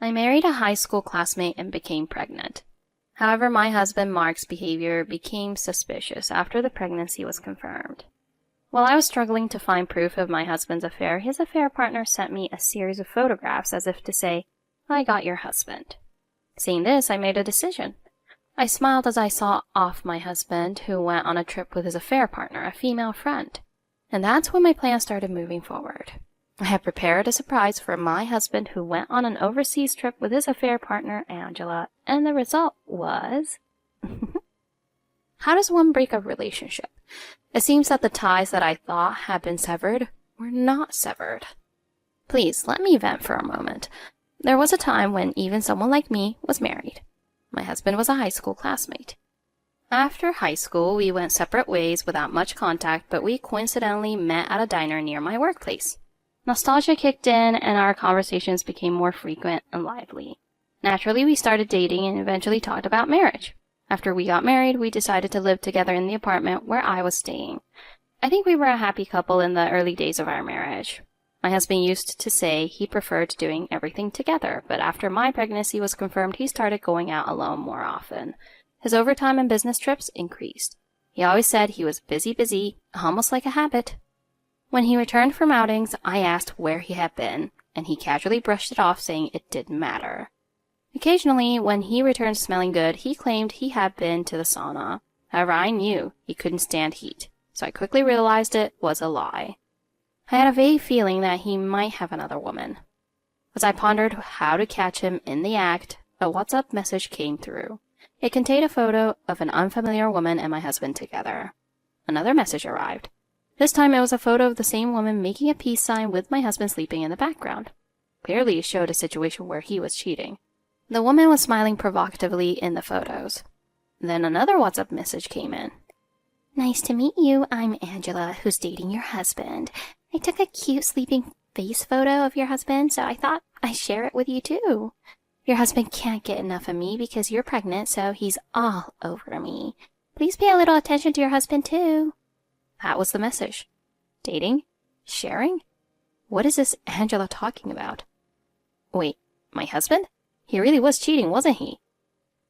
I married a high school classmate and became pregnant. However, my husband Mark's behavior became suspicious after the pregnancy was confirmed. While I was struggling to find proof of my husband's affair, his affair partner sent me a series of photographs as if to say, "I got your husband." Seeing this, I made a decision. I smiled as I saw off my husband, who went on a trip with his affair partner, a female friend. And that's when my plan started moving forward. I had prepared a surprise for my husband, who went on an overseas trip with his affair partner, Angela, and the result was... How does one break a relationship? It seems that the ties that I thought had been severed were not severed. Please, let me vent for a moment. There was a time when even someone like me was married. My husband was a high school classmate. After high school, we went separate ways without much contact, but we coincidentally met at a diner near my workplace. Nostalgia kicked in, and our conversations became more frequent and lively. Naturally, we started dating and eventually talked about marriage. After we got married, we decided to live together in the apartment where I was staying. I think we were a happy couple in the early days of our marriage. My husband used to say he preferred doing everything together, but after my pregnancy was confirmed, he started going out alone more often. His overtime and business trips increased. He always said he was busy, almost like a habit. When he returned from outings, I asked where he had been, and he casually brushed it off, saying it didn't matter. Occasionally, when he returned smelling good, he claimed he had been to the sauna. However, I knew he couldn't stand heat, so I quickly realized it was a lie. I had a vague feeling that he might have another woman. As I pondered how to catch him in the act, a WhatsApp message came through. It contained a photo of an unfamiliar woman and my husband together. Another message arrived. This time it was a photo of the same woman making a peace sign with my husband sleeping in the background. Clearly it showed a situation where he was cheating. The woman was smiling provocatively in the photos. Then another WhatsApp message came in. "Nice to meet you. I'm Angela, who's dating your husband. I took a cute sleeping face photo of your husband, so I thought I'd share it with you too. Your husband can't get enough of me because you're pregnant, so he's all over me. Please pay a little attention to your husband too." That was the message. Dating? Sharing? What is this Angela talking about? Wait, my husband? He really was cheating, wasn't he?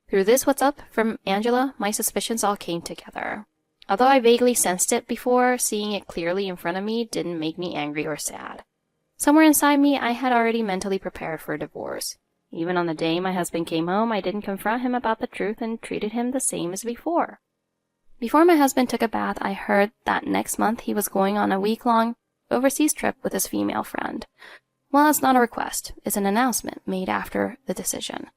Through this WhatsApp from Angela, my suspicions all came together. Although I vaguely sensed it before, seeing it clearly in front of me didn't make me angry or sad. Somewhere inside me, I had already mentally prepared for a divorce. Even on the day my husband came home, I didn't confront him about the truth and treated him the same as before. Before my husband took a bath, I heard that next month he was going on a week-long overseas trip with his female friend. Well, it's not a request, it's an announcement made after the decision.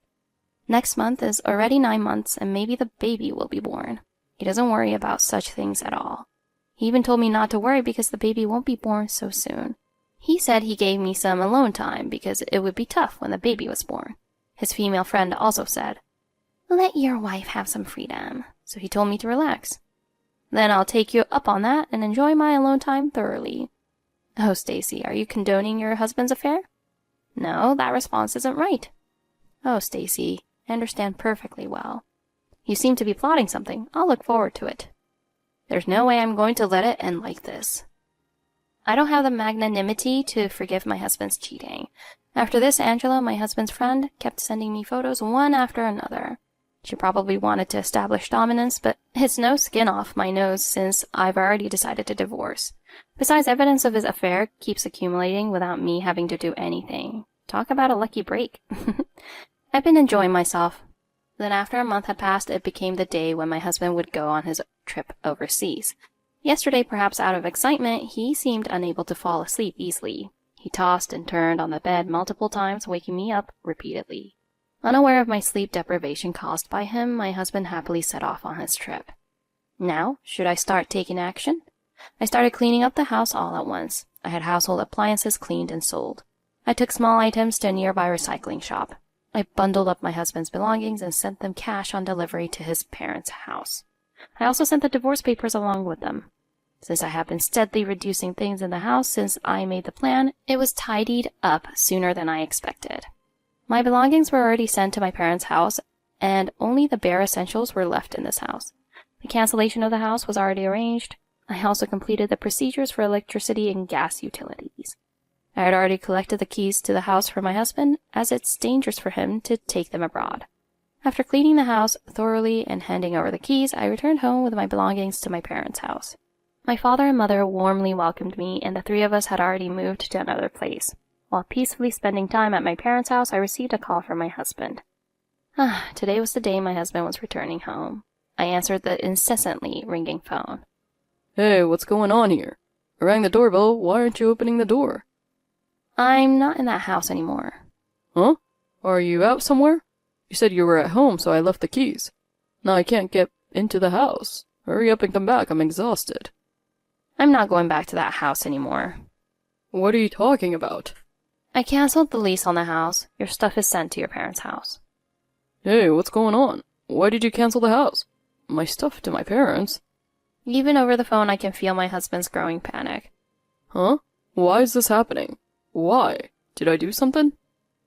Next month is already 9 months, and maybe the baby will be born. He doesn't worry about such things at all. He even told me not to worry because the baby won't be born so soon. He said he gave me some alone time because it would be tough when the baby was born. His female friend also said, "Let your wife have some freedom." So he told me to relax. Then I'll take you up on that and enjoy my alone time thoroughly. Oh, Stacy, are you condoning your husband's affair? No, that response isn't right. Oh, Stacy, I understand perfectly well. You seem to be plotting something. I'll look forward to it. There's no way I'm going to let it end like this. I don't have the magnanimity to forgive my husband's cheating. After this, Angela, my husband's friend, kept sending me photos one after another. She probably wanted to establish dominance, but it's no skin off my nose since I've already decided to divorce. Besides, evidence of his affair keeps accumulating without me having to do anything. Talk about a lucky break. I've been enjoying myself. Then after a month had passed, it became the day when my husband would go on his trip overseas. Yesterday, perhaps out of excitement, he seemed unable to fall asleep easily. He tossed and turned on the bed multiple times, waking me up repeatedly. Unaware of my sleep deprivation caused by him, my husband happily set off on his trip. Now, should I start taking action? I started cleaning up the house all at once. I had household appliances cleaned and sold. I took small items to a nearby recycling shop. I bundled up my husband's belongings and sent them cash on delivery to his parents' house. I also sent the divorce papers along with them. Since I have been steadily reducing things in the house since I made the plan, it was tidied up sooner than I expected. My belongings were already sent to my parents' house, and only the bare essentials were left in this house. The cancellation of the house was already arranged. I also completed the procedures for electricity and gas utilities. I had already collected the keys to the house for my husband, as it's dangerous for him to take them abroad. After cleaning the house thoroughly and handing over the keys, I returned home with my belongings to my parents' house. My father and mother warmly welcomed me, and the three of us had already moved to another place. While peacefully spending time at my parents' house, I received a call from my husband. Today was the day my husband was returning home. I answered the incessantly ringing phone. Hey, what's going on here? I rang the doorbell. Why aren't you opening the door? I'm not in that house anymore. Huh? Are you out somewhere? You said you were at home, so I left the keys. Now I can't get into the house. Hurry up and come back. I'm exhausted. I'm not going back to that house anymore. What are you talking about? I canceled the lease on the house. Your stuff is sent to your parents' house. Hey, what's going on? Why did you cancel the house? My stuff to my parents? Even over the phone, I can feel my husband's growing panic. Huh? Why is this happening? Why? Did I do something?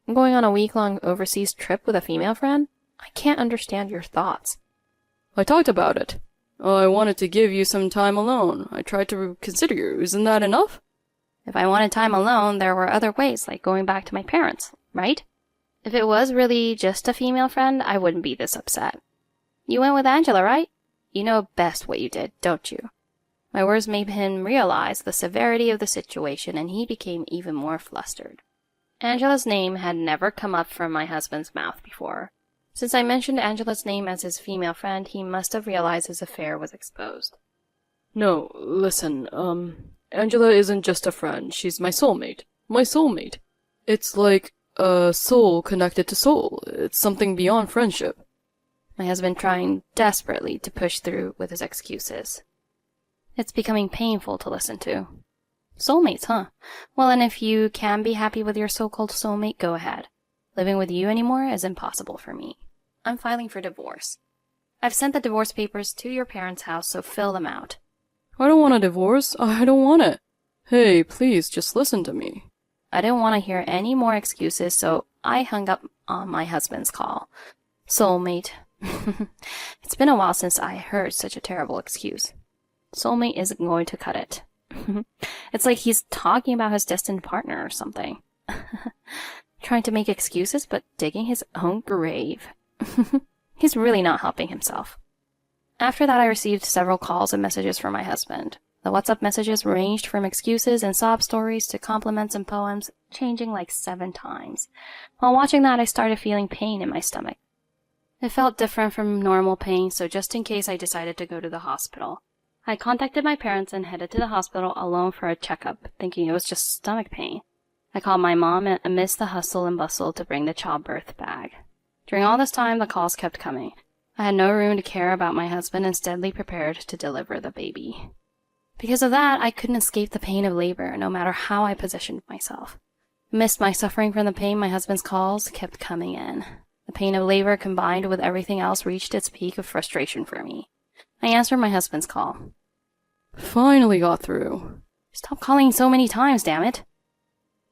I'm going on a week-long overseas trip with a female friend? I can't understand your thoughts. I talked about it. I wanted to give you some time alone. I tried to consider you. Isn't that enough? If I wanted time alone, there were other ways, like going back to my parents, right? If it was really just a female friend, I wouldn't be this upset. You went with Angela, right? You know best what you did, don't you? My words made him realize the severity of the situation, and he became even more flustered. Angela's name had never come up from my husband's mouth before. Since I mentioned Angela's name as his female friend, he must have realized his affair was exposed. No, listen, Angela isn't just a friend. She's my soulmate. My soulmate. It's like a soul connected to soul. It's something beyond friendship. My husband trying desperately to push through with his excuses. It's becoming painful to listen to. Soulmates, huh? Well, and if you can be happy with your so-called soulmate, go ahead. Living with you anymore is impossible for me. I'm filing for divorce. I've sent the divorce papers to your parents' house, so fill them out. I don't want a divorce. I don't want it. Hey, please, just listen to me. I didn't want to hear any more excuses, so I hung up on my husband's call. Soulmate. It's been a while since I heard such a terrible excuse. Soulmate isn't going to cut it. It's like he's talking about his destined partner or something. Trying to make excuses, but digging his own grave. He's really not helping himself. After that, I received several calls and messages from my husband. The WhatsApp messages ranged from excuses and sob stories to compliments and poems, changing like 7 times. While watching that, I started feeling pain in my stomach. It felt different from normal pain, so just in case, I decided to go to the hospital. I contacted my parents and headed to the hospital alone for a checkup, thinking it was just stomach pain. I called my mom amidst the hustle and bustle to bring the childbirth bag. During all this time, the calls kept coming. I had no room to care about my husband and steadily prepared to deliver the baby. Because of that, I couldn't escape the pain of labor, no matter how I positioned myself. Amidst my suffering from the pain, my husband's calls kept coming in. The pain of labor combined with everything else reached its peak of frustration for me. I answered my husband's call. Finally got through. Stop calling so many times, damn it.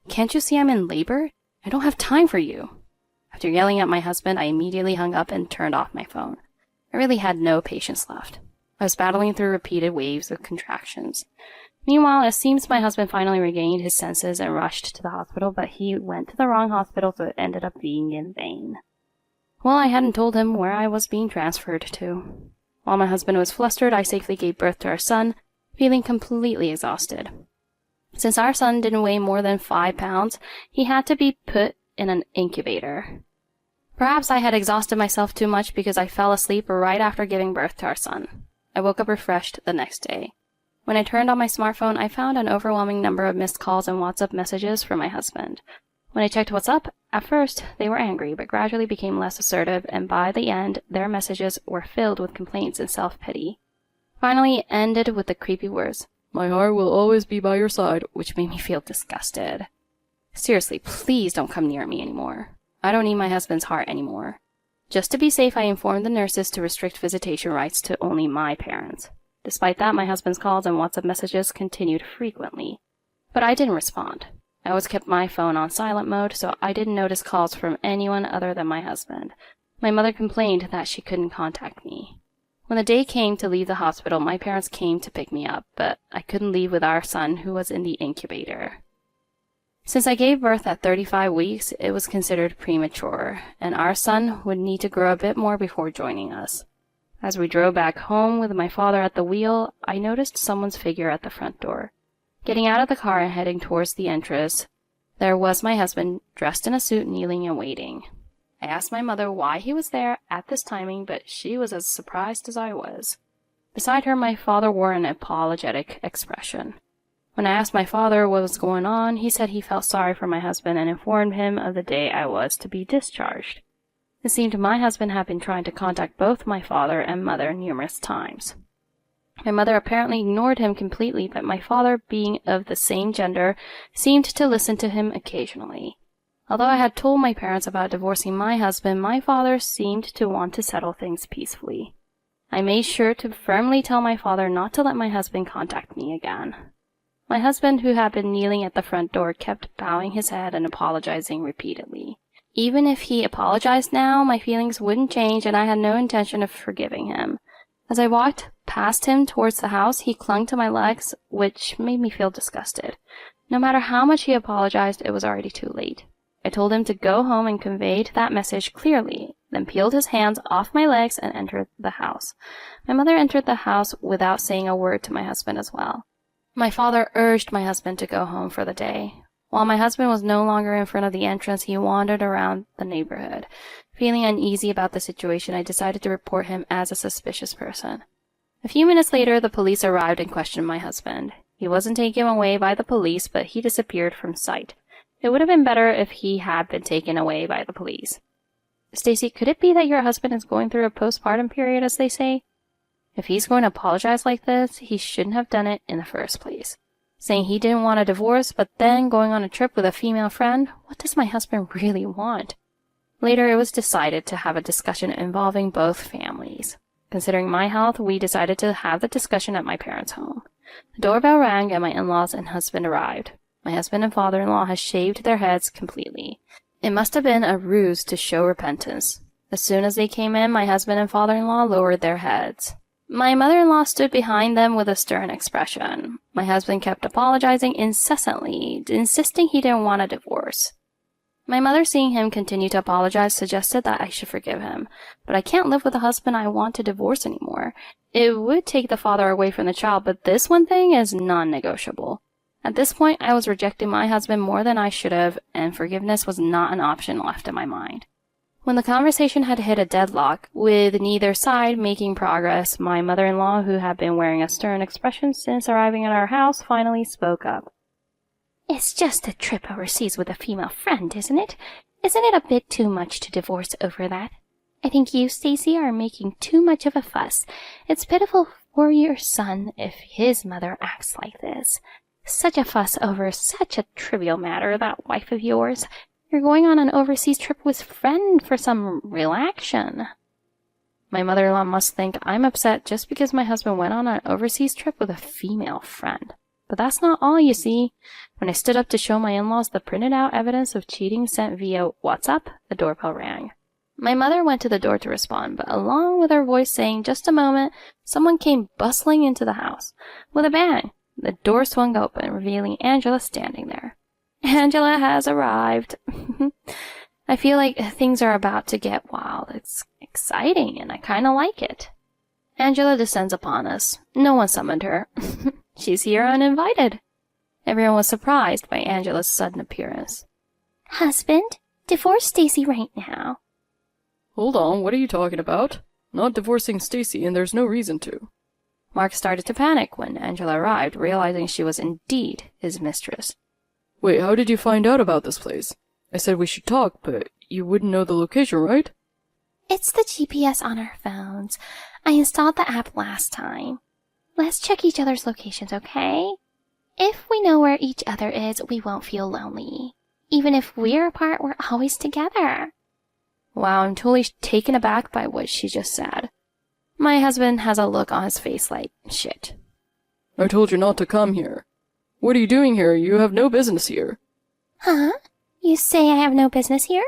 Can't you see I'm in labor? I don't have time for you. After yelling at my husband, I immediately hung up and turned off my phone. I really had no patience left. I was battling through repeated waves of contractions. Meanwhile, it seems my husband finally regained his senses and rushed to the hospital, but he went to the wrong hospital, so it ended up being in vain. Well, I hadn't told him where I was being transferred to. While my husband was flustered, I safely gave birth to our son, feeling completely exhausted. Since our son didn't weigh more than 5 pounds, he had to be put in an incubator. Perhaps I had exhausted myself too much because I fell asleep right after giving birth to our son. I woke up refreshed the next day. When I turned on my smartphone, I found an overwhelming number of missed calls and WhatsApp messages from my husband. When I checked what's up, at first they were angry, but gradually became less assertive, and by the end, their messages were filled with complaints and self-pity. Finally, it ended with the creepy words, "My heart will always be by your side," which made me feel disgusted. Seriously, please don't come near me anymore. I don't need my husband's heart anymore. Just to be safe, I informed the nurses to restrict visitation rights to only my parents. Despite that, my husband's calls and WhatsApp messages continued frequently. But I didn't respond. I always kept my phone on silent mode, so I didn't notice calls from anyone other than my husband. My mother complained that she couldn't contact me. When the day came to leave the hospital, my parents came to pick me up, but I couldn't leave with our son who was in the incubator. Since I gave birth at 35 weeks, it was considered premature, and our son would need to grow a bit more before joining us. As we drove back home with my father at the wheel, I noticed someone's figure at the front door. Getting out of the car and heading towards the entrance, there was my husband, dressed in a suit, kneeling and waiting. I asked my mother why he was there at this timing, but she was as surprised as I was. Beside her, my father wore an apologetic expression. When I asked my father what was going on, he said he felt sorry for my husband and informed him of the day I was to be discharged. It seemed my husband had been trying to contact both my father and mother numerous times. My mother apparently ignored him completely, but my father, being of the same gender, seemed to listen to him occasionally. Although I had told my parents about divorcing my husband, my father seemed to want to settle things peacefully. I made sure to firmly tell my father not to let my husband contact me again. My husband, who had been kneeling at the front door, kept bowing his head and apologizing repeatedly. Even if he apologized now, my feelings wouldn't change, and I had no intention of forgiving him. As I walked past him towards the house, he clung to my legs, which made me feel disgusted. No matter how much he apologized, it was already too late. I told him to go home and conveyed that message clearly, then peeled his hands off my legs and entered the house. My mother entered the house without saying a word to my husband as well. My father urged my husband to go home for the day. While my husband was no longer in front of the entrance, he wandered around the neighborhood. Feeling uneasy about the situation, I decided to report him as a suspicious person. A few minutes later, the police arrived and questioned my husband. He wasn't taken away by the police, but he disappeared from sight. It would have been better if he had been taken away by the police. Stacy, could it be that your husband is going through a postpartum period, as they say? If he's going to apologize like this, he shouldn't have done it in the first place. Saying he didn't want a divorce, but then going on a trip with a female friend, what does my husband really want? Later, it was decided to have a discussion involving both families. Considering my health, we decided to have the discussion at my parents' home. The doorbell rang and my in-laws and husband arrived. My husband and father-in-law had shaved their heads completely. It must have been a ruse to show repentance. As soon as they came in, my husband and father-in-law lowered their heads. My mother-in-law stood behind them with a stern expression. My husband kept apologizing incessantly, insisting he didn't want a divorce. My mother, seeing him continue to apologize, suggested that I should forgive him. But I can't live with a husband I want to divorce anymore. It would take the father away from the child, but this one thing is non-negotiable. At this point, I was rejecting my husband more than I should have, and forgiveness was not an option left in my mind. When the conversation had hit a deadlock, with neither side making progress, my mother-in-law, who had been wearing a stern expression since arriving at our house, finally spoke up. It's just a trip overseas with a female friend, isn't it? Isn't it a bit too much to divorce over that? I think you, Stacy, are making too much of a fuss. It's pitiful for your son if his mother acts like this. Such a fuss over such a trivial matter, that wife of yours. You're going on an overseas trip with a friend for some real action. My mother-in-law must think I'm upset just because my husband went on an overseas trip with a female friend. But that's not all, you see. When I stood up to show my in-laws the printed out evidence of cheating sent via WhatsApp, the doorbell rang. My mother went to the door to respond, but along with her voice saying, "Just a moment," someone came bustling into the house. With a bang, the door swung open, revealing Angela standing there. Angela has arrived. I feel like things are about to get wild. It's exciting, and I kind of like it. Angela descends upon us. No one summoned her. She's here uninvited. Everyone was surprised by Angela's sudden appearance. Husband, divorce Stacy right now. Hold on, what are you talking about? Not divorcing Stacy, and there's no reason to. Mark started to panic when Angela arrived, realizing she was indeed his mistress. Wait, how did you find out about this place? I said we should talk, but you wouldn't know the location, right? It's the GPS on our phones. I installed the app last time. Let's check each other's locations, okay? If we know where each other is, we won't feel lonely. Even if we're apart, we're always together. Wow, I'm totally taken aback by what she just said. My husband has a look on his face like, shit. I told you not to come here. What are you doing here? You have no business here. Huh? You say I have no business here?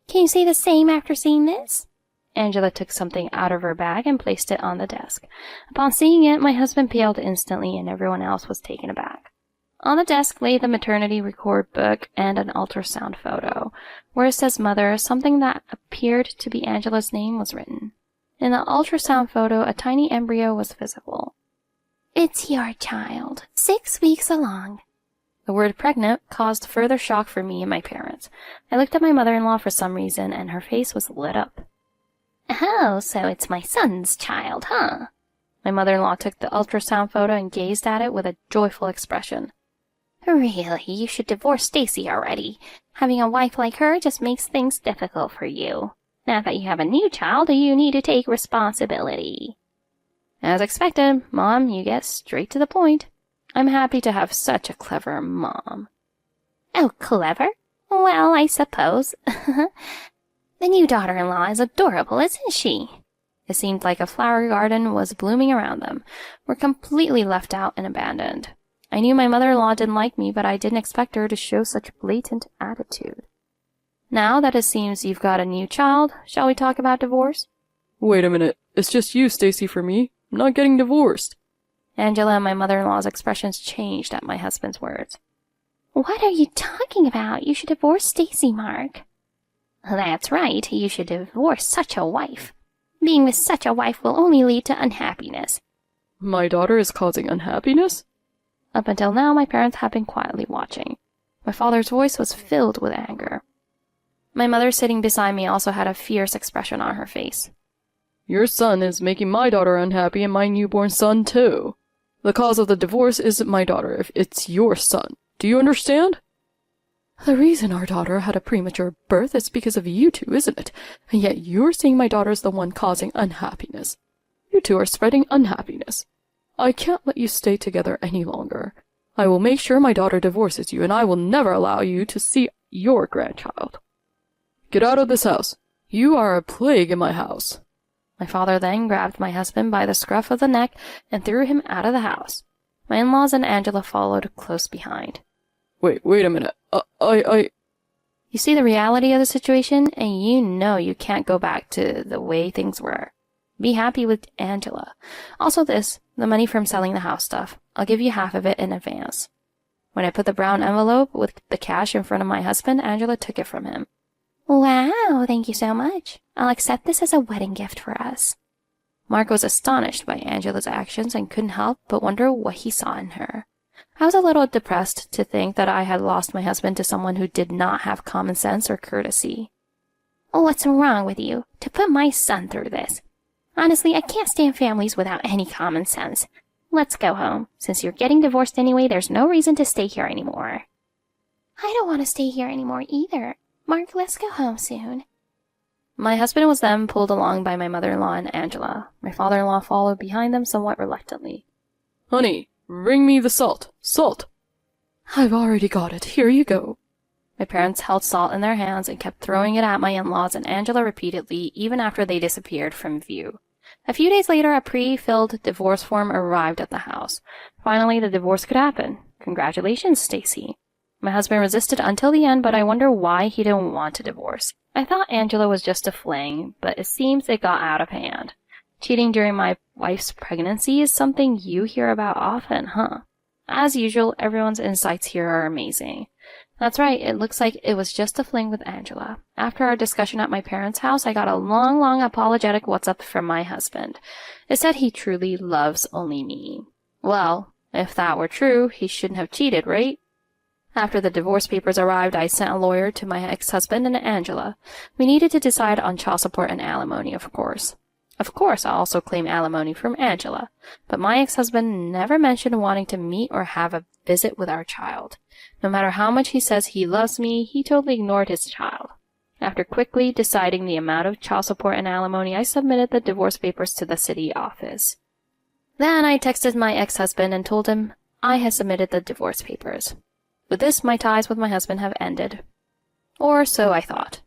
Can you say the same after seeing this? Angela took something out of her bag and placed it on the desk. Upon seeing it, my husband paled instantly and everyone else was taken aback. On the desk lay the maternity record book and an ultrasound photo. Where it says mother, something that appeared to be Angela's name was written. In the ultrasound photo, a tiny embryo was visible. It's your child, 6 weeks along. The word pregnant caused further shock for me and my parents. I looked at my mother-in-law for some reason, and her face was lit up. Oh, so it's my son's child, huh? My mother-in-law took the ultrasound photo and gazed at it with a joyful expression. Really, you should divorce Stacy already. Having a wife like her just makes things difficult for you. Now that you have a new child, you need to take responsibility. As expected, Mom, you get straight to the point. I'm happy to have such a clever mom. Oh, clever? Well, I suppose. The new daughter-in-law is adorable, isn't she? It seemed like a flower garden was blooming around them. We're completely left out and abandoned. I knew my mother-in-law didn't like me, but I didn't expect her to show such blatant attitude. Now that it seems you've got a new child, shall we talk about divorce? Wait a minute. It's just you, Stacy, for me. I'm not getting divorced. Angela and my mother-in-law's expressions changed at my husband's words. What are you talking about? You should divorce Stacy, Mark. That's right. You should divorce such a wife. Being with such a wife will only lead to unhappiness. My daughter is causing unhappiness? Up until now, my parents had been quietly watching. My father's voice was filled with anger. My mother sitting beside me also had a fierce expression on her face. Your son is making my daughter unhappy and my newborn son too. The cause of the divorce isn't my daughter if it's your son. Do you understand? The reason our daughter had a premature birth is because of you two, isn't it? And yet you're saying my daughter's the one causing unhappiness. You two are spreading unhappiness. I can't let you stay together any longer. I will make sure my daughter divorces you, and I will never allow you to see your grandchild. Get out of this house. You are a plague in my house. My father then grabbed my husband by the scruff of the neck and threw him out of the house. My in-laws and Angela followed close behind. Wait a minute. You see the reality of the situation, and you know you can't go back to the way things were. Be happy with Angela. Also the money from selling the house stuff. I'll give you half of it in advance. When I put the brown envelope with the cash in front of my husband, Angela took it from him. Wow, thank you so much. I'll accept this as a wedding gift for us. Mark was astonished by Angela's actions and couldn't help but wonder what he saw in her. I was a little depressed to think that I had lost my husband to someone who did not have common sense or courtesy. What's wrong with you? To put my son through this? Honestly, I can't stand families without any common sense. Let's go home. Since you're getting divorced anyway, there's no reason to stay here anymore. I don't want to stay here anymore either. Mark, let's go home soon. My husband was then pulled along by my mother-in-law and Angela. My father-in-law followed behind them somewhat reluctantly. Honey, bring me the salt. Salt! I've already got it. Here you go. My parents held salt in their hands and kept throwing it at my in-laws and Angela repeatedly, even after they disappeared from view. A few days later, a pre-filled divorce form arrived at the house. Finally, the divorce could happen. Congratulations, Stacy. My husband resisted until the end, but I wonder why he didn't want to divorce. I thought Angela was just a fling, but it seems it got out of hand. Cheating during my wife's pregnancy is something you hear about often, huh? As usual, everyone's insights here are amazing. That's right, it looks like it was just a fling with Angela. After our discussion at my parents' house, I got a long apologetic what's up from my husband. It said he truly loves only me. Well, if that were true, he shouldn't have cheated, right? After the divorce papers arrived, I sent a lawyer to my ex-husband and Angela. We needed to decide on child support and alimony, of course. Of course, I'll also claim alimony from Angela, but my ex-husband never mentioned wanting to meet or have a visit with our child. No matter how much he says he loves me, he totally ignored his child. After quickly deciding the amount of child support and alimony, I submitted the divorce papers to the city office. Then I texted my ex-husband and told him I had submitted the divorce papers. With this, my ties with my husband have ended. Or so I thought.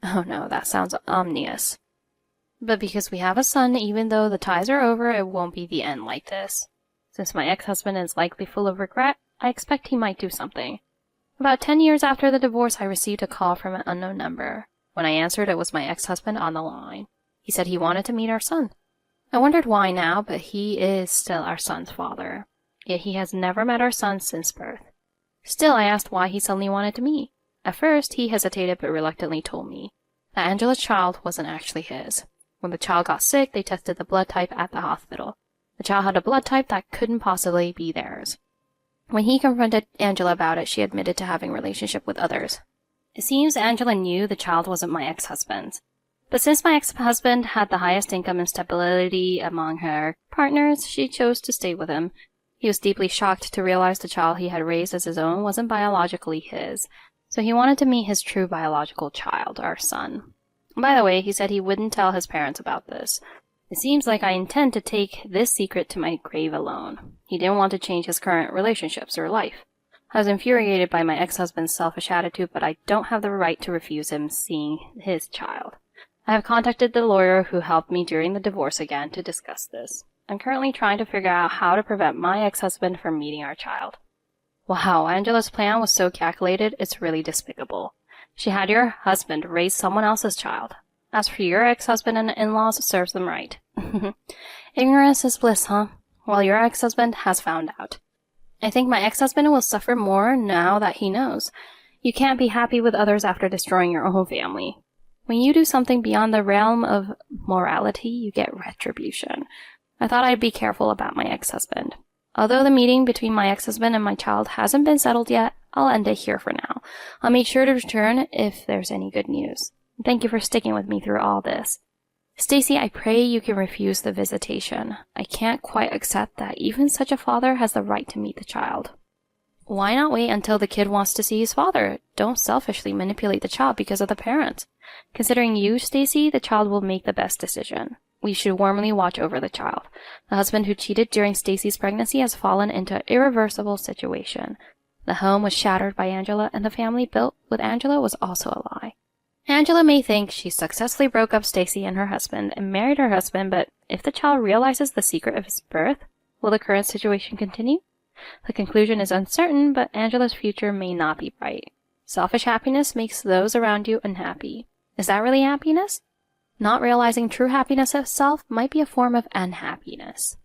Oh no, that sounds ominous. But because we have a son, even though the ties are over, it won't be the end like this. Since my ex-husband is likely full of regret, I expect he might do something. About 10 years after the divorce, I received a call from an unknown number. When I answered, it was my ex-husband on the line. He said he wanted to meet our son. I wondered why now, but he is still our son's father. Yet he has never met our son since birth. Still, I asked why he suddenly wanted to meet. At first, he hesitated but reluctantly told me that Angela's child wasn't actually his. When the child got sick, they tested the blood type at the hospital. The child had a blood type that couldn't possibly be theirs. When he confronted Angela about it, she admitted to having a relationship with others. It seems Angela knew the child wasn't my ex-husband's. But since my ex-husband had the highest income and stability among her partners, she chose to stay with him. He was deeply shocked to realize the child he had raised as his own wasn't biologically his, so he wanted to meet his true biological child, our son. By the way, he said he wouldn't tell his parents about this. It seems like I intend to take this secret to my grave alone. He didn't want to change his current relationships or life. I was infuriated by my ex-husband's selfish attitude, but I don't have the right to refuse him seeing his child. I have contacted the lawyer who helped me during the divorce again to discuss this. I'm currently trying to figure out how to prevent my ex-husband from meeting our child. Wow, Angela's plan was so calculated, it's really despicable. She had your husband raise someone else's child. As for your ex-husband and in-laws, serves them right. Ignorance is bliss, huh? Well, your ex-husband has found out. I think my ex-husband will suffer more now that he knows. You can't be happy with others after destroying your own family. When you do something beyond the realm of morality, you get retribution. I thought I'd be careful about my ex-husband. Although the meeting between my ex-husband and my child hasn't been settled yet, I'll end it here for now. I'll make sure to return if there's any good news. Thank you for sticking with me through all this. Stacy, I pray you can refuse the visitation. I can't quite accept that even such a father has the right to meet the child. Why not wait until the kid wants to see his father? Don't selfishly manipulate the child because of the parents. Considering you, Stacy, the child will make the best decision. We should warmly watch over the child. The husband who cheated during Stacy's pregnancy has fallen into an irreversible situation. The home was shattered by Angela, and the family built with Angela was also a lie. Angela may think she successfully broke up Stacy and her husband and married her husband, but if the child realizes the secret of his birth, will the current situation continue? The conclusion is uncertain, but Angela's future may not be bright. Selfish happiness makes those around you unhappy. Is that really happiness? Not realizing true happiness of self might be a form of unhappiness.